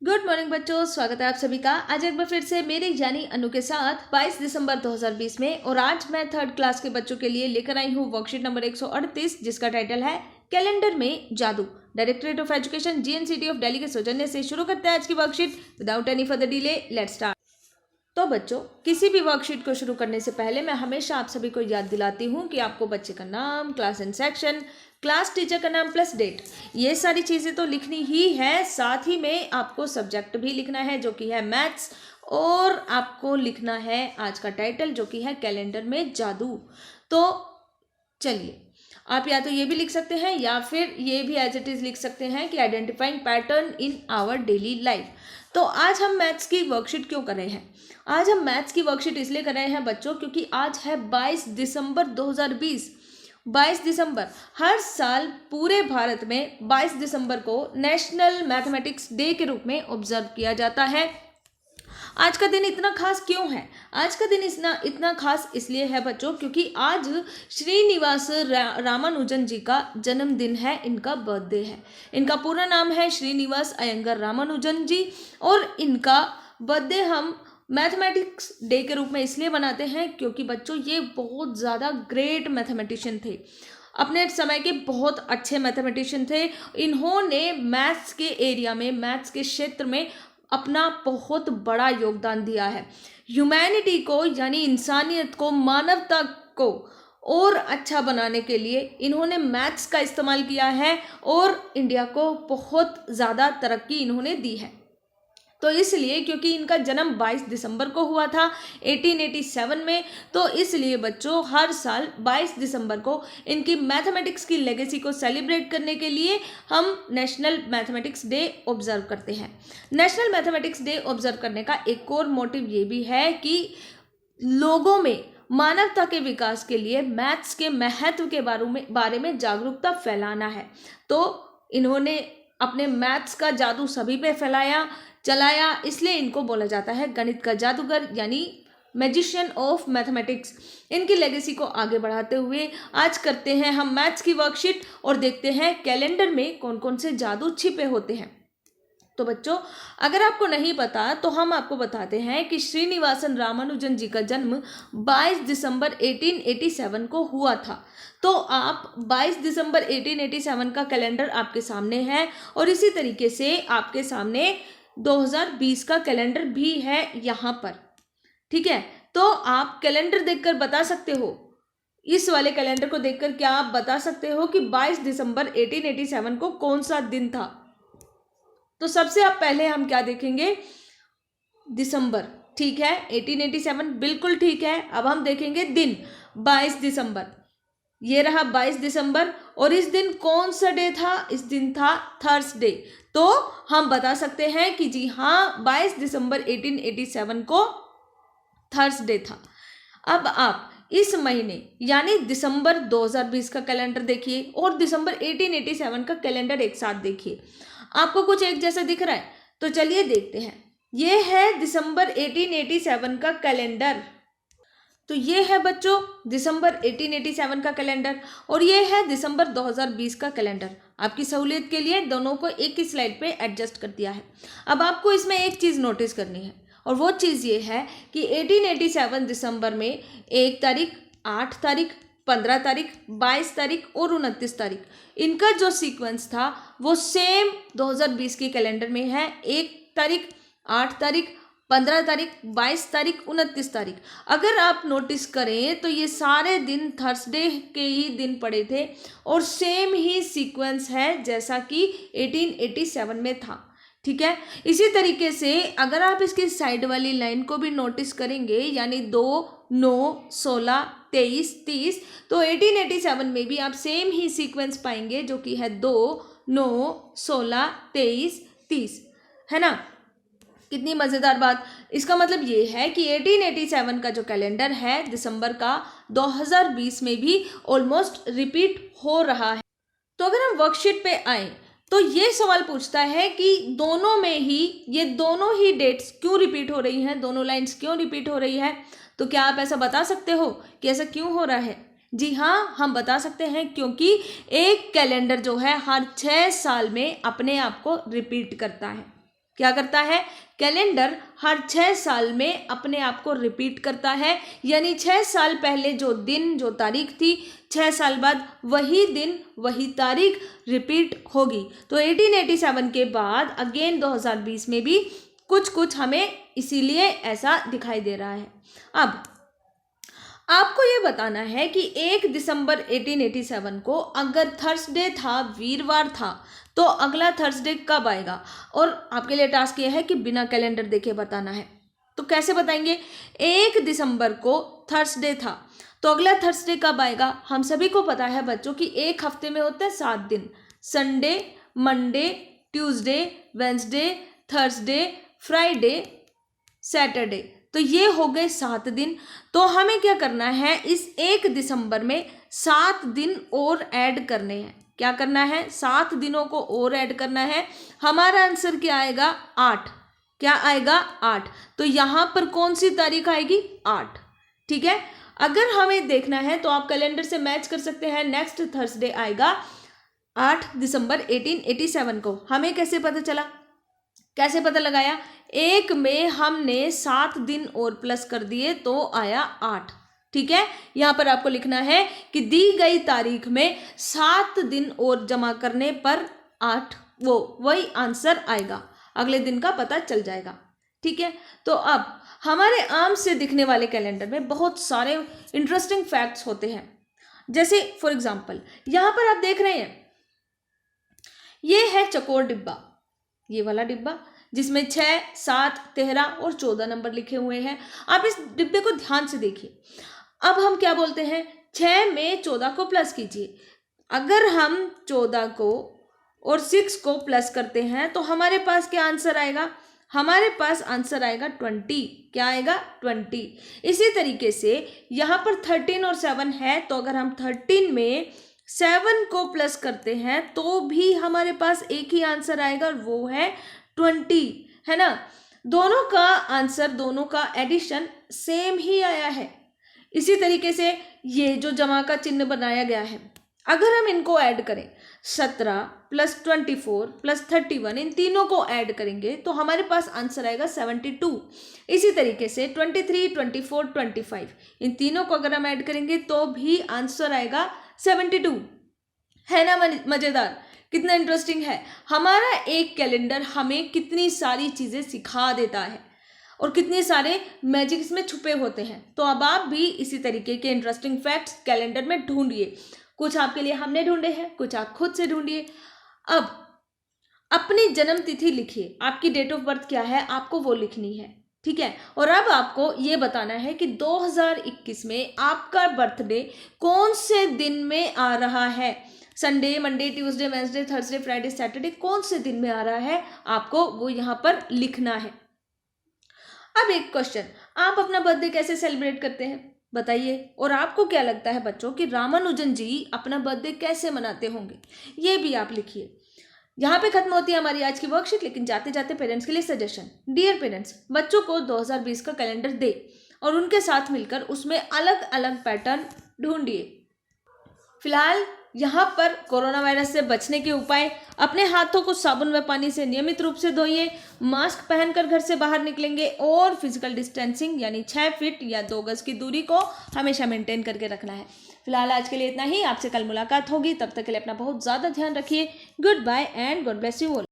Good morning बच्चों, स्वागत है आप सभी का आज एक बार फिर से मेरी यानी अनु के साथ 22 दिसंबर 2020 में। और आज मैं थर्ड क्लास के बच्चों के लिए लेकर आई हूँ वर्कशीट नंबर 138 जिसका टाइटल है कैलेंडर में जादू। Directorate of education GNCT of Delhi के सौजन्य से शुरू करते हैं आज की worksheet without any further delay. Let's start. तो बच्चों, किसी भी वर्कशीट को शुरू करने से पहले मैं हमेशा आप सभी को याद दिलाती हूँ कि आपको बच्चे का नाम, class and section, class teacher का नाम प्लस डेट, ये सारी चीज़ें तो लिखनी ही है। साथ ही में आपको सब्जेक्ट भी लिखना है जो कि है मैथ्स, और आपको लिखना है आज का टाइटल जो कि है कैलेंडर में जादू। तो चलिए, आप या तो ये भी लिख सकते हैं या फिर ये भी एज इट इज़ लिख सकते हैं कि identifying pattern in our daily life. तो आज हम मैथ्स की वर्कशीट क्यों कर रहे हैं? आज हम मैथ्स की वर्कशीट इसलिए कर रहे हैं बच्चों क्योंकि आज है 22 दिसंबर 2020। 22 दिसंबर हर साल पूरे भारत में 22 दिसंबर को नेशनल मैथमेटिक्स डे के रूप में ऑब्जर्व किया जाता है। आज का दिन इतना खास क्यों है? आज का दिन इतना खास इसलिए है बच्चों क्योंकि आज श्रीनिवास रामानुजन जी का जन्मदिन है, इनका बर्थडे है। इनका पूरा नाम है श्रीनिवास अयंगर रामानुजन जी, और इनका बर्थडे हम मैथमेटिक्स डे के रूप में इसलिए बनाते हैं क्योंकि बच्चों ये बहुत ज़्यादा ग्रेट मैथमेटिशियन थे, अपने समय के बहुत अच्छे मैथमेटिशियन थे। इन्होंने मैथ्स के एरिया में, मैथ्स के क्षेत्र में अपना बहुत बड़ा योगदान दिया है। ह्यूमैनिटी को यानी इंसानियत को, मानवता को और अच्छा बनाने के लिए इन्होंने मैथ्स का इस्तेमाल किया है और इंडिया को बहुत ज़्यादा तरक्की इन्होंने दी है। तो इसलिए क्योंकि इनका जन्म 22 दिसंबर को हुआ था 1887 में, तो इसलिए बच्चों हर साल 22 दिसंबर को इनकी मैथमेटिक्स की लेगेसी को सेलिब्रेट करने के लिए हम नेशनल मैथमेटिक्स डे ऑब्जर्व करते हैं। नेशनल मैथमेटिक्स डे ऑब्जर्व करने का एक और मोटिव ये भी है कि लोगों में मानवता के विकास के लिए मैथ्स के महत्व के बारे में जागरूकता फैलाना है। तो इन्होंने अपने मैथ्स का जादू सभी पे चलाया, इसलिए इनको बोला जाता है गणित का जादूगर यानी मैजिशियन ऑफ मैथमेटिक्स। इनकी लेगेसी को आगे बढ़ाते हुए आज करते हैं हम मैथ्स की वर्कशीट और देखते हैं कैलेंडर में कौन कौन से जादू छिपे होते हैं। तो बच्चों, अगर आपको नहीं पता तो हम आपको बताते हैं कि श्रीनिवासन रामानुजन जी का जन्म 22 दिसंबर 1887 को हुआ था। तो आप 22 दिसंबर 1887 का कैलेंडर आपके सामने है, और इसी तरीके से आपके सामने 2020 का कैलेंडर भी है यहाँ पर। ठीक है, तो आप कैलेंडर देखकर बता सकते हो, इस वाले कैलेंडर को देखकर क्या आप बता सकते हो कि 22 दिसंबर 1887 को कौन सा दिन था? तो सबसे आप पहले हम क्या देखेंगे? दिसंबर। ठीक है, 1887 बिल्कुल ठीक है। अब हम देखेंगे दिन, 22 दिसंबर। ये रहा 22 दिसंबर, और इस दिन कौन सा डे था? इस दिन था थर्सडे। तो हम बता सकते हैं कि जी हाँ, 22 दिसंबर 1887 को थर्सडे था। अब आप इस महीने यानी दिसंबर 2020 का कैलेंडर देखिए और दिसंबर 1887 का कैलेंडर एक साथ देखिए। आपको कुछ एक जैसा दिख रहा है? तो चलिए देखते हैं। ये है दिसंबर 1887 का कैलेंडर। तो ये है बच्चों दिसंबर 1887 का कैलेंडर, और ये है दिसंबर 2020 का कैलेंडर। आपकी सहूलियत के लिए दोनों को एक ही स्लाइड पे एडजस्ट कर दिया है। अब आपको इसमें एक चीज़ नोटिस करनी है, और वो चीज़ ये है कि 1887 दिसंबर में 1 तारीख, 8 तारीख, 15 तारीख, 22 तारीख और 29 तारीख, इनका जो सीक्वेंस था वो सेम 2020 के कैलेंडर में है। 1 तारीख, 8 तारीख, 15 तारीख, 22 तारीख, 29 तारीख। अगर आप नोटिस करें तो ये सारे दिन थर्सडे के ही दिन पड़े थे, और सेम ही सीक्वेंस है जैसा कि 1887 में था। ठीक है, इसी तरीके से अगर आप इसकी साइड वाली लाइन को भी नोटिस करेंगे यानी 2, 9, 16, 23, 30, तो 1887 में भी आप सेम ही सीक्वेंस पाएंगे जो कि है 2, 9, 16, 23, 30, है ना? कितनी मज़ेदार बात। इसका मतलब ये है कि 1887 का जो कैलेंडर है दिसंबर का 2020 में भी ऑलमोस्ट रिपीट हो रहा है। तो अगर हम वर्कशीट पे आए तो ये सवाल पूछता है कि दोनों में ही ये दोनों ही डेट्स क्यों रिपीट हो रही हैं, दोनों लाइंस क्यों रिपीट हो रही है? तो क्या आप ऐसा बता सकते हो कि ऐसा क्यों हो रहा है? जी हाँ, हम बता सकते हैं क्योंकि एक कैलेंडर जो है हर 6 साल में अपने आप को रिपीट करता है। क्या करता है? कैलेंडर हर 6 साल में अपने आप को रिपीट करता है, यानी 6 साल पहले जो दिन जो तारीख थी 6 साल बाद वही दिन वही तारीख रिपीट होगी। तो 1887 के बाद अगेन 2020 में भी कुछ कुछ हमें इसीलिए ऐसा दिखाई दे रहा है। अब आपको ये बताना है कि 1 दिसंबर 1887 को अगर थर्सडे था, वीरवार था, तो अगला थर्सडे कब आएगा? और आपके लिए टास्क ये है कि बिना कैलेंडर देखे बताना है। तो कैसे बताएंगे? 1 दिसंबर को थर्सडे था, तो अगला थर्सडे कब आएगा? हम सभी को पता है बच्चों कि एक हफ्ते में होते हैं 7 दिन, Sunday, Monday, Tuesday, Wednesday, Thursday, Friday, Saturday. तो ये हो गए 7 दिन। तो हमें क्या करना है? इस 1 दिसंबर में 7 दिन और ऐड करने हैं। क्या करना है? 7 दिनों को और ऐड करना है। हमारा आंसर क्या आएगा? 8। क्या आएगा? 8। तो यहाँ पर कौन सी तारीख आएगी? 8। ठीक है। अगर हमें देखना है तो आप कैलेंडर से मैच कर सकते हैं। नेक्स्ट थर्सडे आएगा 8 दिसंबर 1887 को। हमें कैसे पता चला? कैसे पता लगाया? 1 में हमने 7 दिन और प्लस कर दिए तो आया 8। ठीक है। यहां पर आपको लिखना है कि दी गई तारीख में 7 दिन और जमा करने पर 8 वही आंसर आएगा। अगले दिन का पता चल जाएगा। ठीक है। तो अब हमारे आम से दिखने वाले कैलेंडर में बहुत सारे इंटरेस्टिंग फैक्ट्स होते हैं। जैसे फॉर एग्जाम्पल यहां पर आप देख रहे हैं, ये है चकोर डिब्बा, ये वाला डिब्बा जिसमें 6, 7, 13 और 14 नंबर लिखे हुए हैं। आप इस डिब्बे को ध्यान से देखिए। अब हम क्या बोलते हैं? 6 में 14 को प्लस कीजिए। अगर हम 14 को और 6 को प्लस करते हैं तो हमारे पास क्या आंसर आएगा? हमारे पास आंसर आएगा 20। क्या आएगा? 20। इसी तरीके से यहाँ पर 13 और 7 है, तो अगर हम 13 में 7 को प्लस करते हैं तो भी हमारे पास एक ही आंसर आएगा, वो है 20, है ना। दोनों का आंसर, दोनों का एडिशन सेम ही आया है। इसी तरीके से ये जो जमा का चिन्ह बनाया गया है, अगर हम इनको ऐड करें 17 प्लस 24 प्लस 31, इन तीनों को ऐड करेंगे तो हमारे पास आंसर आएगा 72। इसी तरीके से 23, 24, 25, इन तीनों को अगर हम ऐड करेंगे तो भी आंसर आएगा 72। है ना मजेदार? कितना इंटरेस्टिंग है। हमारा एक कैलेंडर हमें कितनी सारी चीजें सिखा देता है और कितने सारे मैजिक इसमें छुपे होते हैं। तो अब आप भी इसी तरीके के इंटरेस्टिंग फैक्ट्स कैलेंडर में ढूंढिए। कुछ आपके लिए हमने ढूंढे हैं, कुछ आप खुद से ढूंढिए। अब अपनी जन्म तिथि लिखिए। आपकी डेट ऑफ बर्थ क्या है आपको वो लिखनी है। ठीक है। और अब आपको ये बताना है कि 2021 में आपका बर्थडे कौन से दिन में आ रहा है। Sunday, Monday, Tuesday, Wednesday, Thursday, Friday, Saturday, कौन से दिन में आ रहा है आपको वो यहाँ पर लिखना है। अब एक क्वेश्चन, आप अपना बर्थडे कैसे सेलिब्रेट करते हैं बताइए। और आपको क्या लगता है बच्चों कि रामानुजन जी अपना बर्थडे कैसे मनाते होंगे, ये भी आप लिखिए। यहाँ पे खत्म होती है हमारी आज की वर्कशीट, लेकिन जाते जाते पेरेंट्स के लिए सजेशन। डियर पेरेंट्स, बच्चों को 2020 का कैलेंडर दे और उनके साथ मिलकर उसमें अलग अलग पैटर्न ढूंढिए। फिलहाल यहाँ पर कोरोना वायरस से बचने के उपाय, अपने हाथों को साबुन व पानी से नियमित रूप से धोइए, मास्क पहनकर घर से बाहर निकलेंगे और फिजिकल डिस्टेंसिंग यानी 6 फीट या 2 गज की दूरी को हमेशा मेंटेन करके रखना है। फिलहाल आज के लिए इतना ही। आपसे कल मुलाकात होगी, तब तक के लिए अपना बहुत ज़्यादा ध्यान रखिए। Good bye and God bless you all.